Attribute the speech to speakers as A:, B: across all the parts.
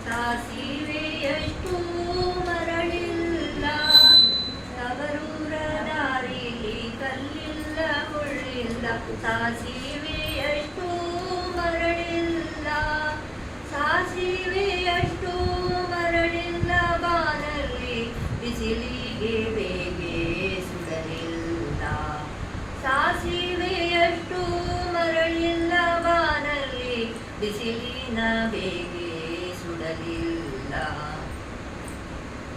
A: ಸಾಸಿವೆಯಷ್ಟು ಮರಳಿಲ್ಲ, ತವರೂರ ದಾರಿಲಿ ಕಲ್ಲಿಲ್ಲ ಮುಳ್ಳಿಲ್ಲ. ಸಾಸಿವೆಯಷ್ಟು ಮರಳಿಲ್ಲ, ಸಾಸಿವೆಯಷ್ಟು ಮರಳಿಲ್ಲ, ಬಾನಲ್ಲಿ ಬಿಸಿಲಿಗೆ ಬೇಗೆ ಸುಡಲಿಲ್ಲ. ಸಾಸಿವೆಯಷ್ಟು ಮರಳಿಲ್ಲ, ಬಾನಲ್ಲಿ ಬಿಸಿಲಿನ ಬೇಗೆ ಸುಡಲಿಲ್ಲ.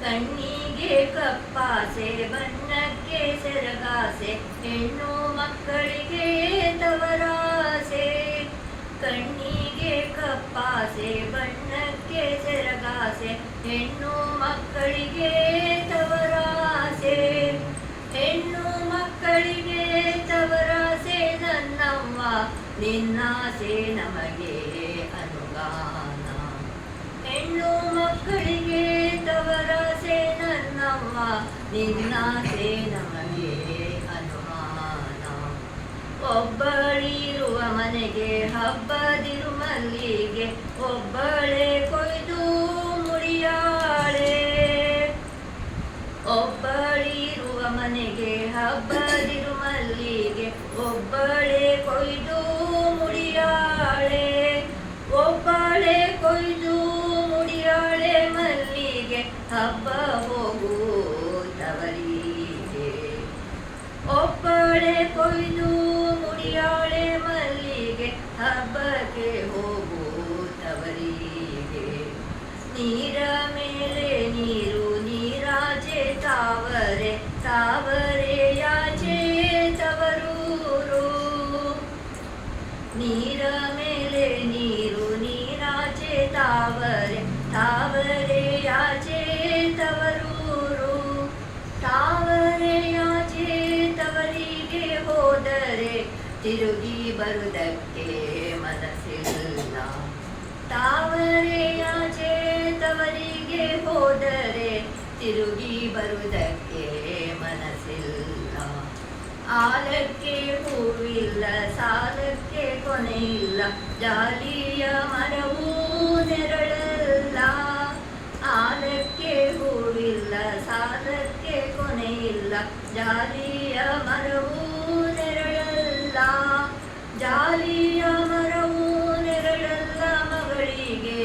A: ಕಣ್ಣಿಗೆ ಕಪ್ಪಾಸೆ, ಬಣ್ಣಕ್ಕೆ ಸೆರಗಾಸೆ, ಹೆಣ್ಣು ಮಕ್ಕಳಿಗೆ ತವರಾಸೆ. ಕಣ್ಣಿಗೆ ಕಪ್ಪಾಸೆ, ಬಣ್ಣಕ್ಕೆ ಸೆರಗಾಸೆ, ಹೆಣ್ಣು ಮಕ್ಕಳಿಗೆ ತವರಾಸೆ. ಹೆಣ್ಣು ಮಕ್ಕಳಿಗೆ ತವರಾಸೆ, ನನ್ನವ್ವ ನಿನ್ನಾಸೆ ನಮಗೆ ಅನುಗಾನ. ಹೆಣ್ಣು ಮಕ್ಕಳಿಗೆ ತವರಾಸೆ, ನನ್ನವ್ವ ನಿನ್ನಾಸೆ ನಮಗೆ ಅನುಮಾನ. ಒಬ್ಬಳಿರುವ ಮನೆಗೆ ಹಬ್ಬದಿರು ಮಲ್ಲಿಗೆ, ಒಬ್ಬಳೆ ಕೊಯ್ದು ಮುಡಿಯಾಳೆ. ಒಬ್ಬಳಿರುವ ಮನೆಗೆ ಹಬ್ಬದಿರು ಮಲ್ಲಿಗೆ, ಒಬ್ಬಳೆ ಕೊಯ್ದು ಮುಡಿಯಾಳೆ. ಒಬ್ಬಳೆ ಕೊಯ್ದು ಮುಡಿಯಾಳೆ, ಮಲ್ಲಿಗೆ ಹಬ್ಬ ಹೋಗು ತವರಿಗೆ. ಒಬ್ಬಳೆ ಕೊಯ್ದು ಮುಡಿಯಾಳೆ, ಮಲ್ಲಿಗೆ ಹಬ್ಬಕ್ಕೆ ಹೋಗು ತವರಿಗೆ. ನೀರ ಮೇಲೆ ನೀರು, ನೀರಾಚೆ ತಾವರೆ, ತಾವರೆಯಾಚೆ ತವರೂರು. ನೀರ ಮೇಲೆ ನೀರು, ನೀರಾಚೆ ತಾವರೆ, ತಾವರೆಯಾಚೆ ತವರೂರು. ತಾವರೆಯಾಚೆ ತವರಿಗೆ ಹೋದರೆ ತಿರುಗಿ ಬರುವುದಕ್ಕೆ ಮನಸ್ಸಿಲ್ಲ. ತಾವರೆಯಾಚೆ ತವರಿಗೆ ಹೋದರೆ ತಿರುಗಿ ಬರುವುದಕ್ಕೆ ಮನಸ್ಸಿಲ್ಲ. ಆಲಕ್ಕೆ ಹೂವಿಲ್ಲ, ಸಾಲಕ್ಕೆ ಕೊನೆಯಿಲ್ಲ, ಜಾಲಿಯ ಮರವೂ ನೆರಳಲ್ಲ. ಆಲಕ್ಕೆ ಹೂವಿಲ್ಲ, ಸಾಲಕ್ಕೆ ಕೊನೆಯಿಲ್ಲ, ಜಾಲಿಯ ಮರವೂ ನೆರಳಲ್ಲ. ಜಾಲಿಯ ಮರವೂ ನೆರಳಲ್ಲ, ಮಗಳಿಗೆ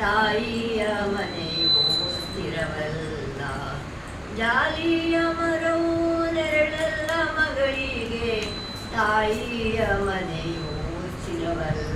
A: ತಾಯಿಯ ಮನೆಯೂ ಸ್ಥಿರವಲ್ಲ. ಜಾಲಿಯ ಮರವೂ ನೆರಳಲ್ಲ, ಮಗಳಿಗೆ ತಾಯಿಯ ಮನೆಯೂ ಸ್ಥಿರವಲ್ಲ.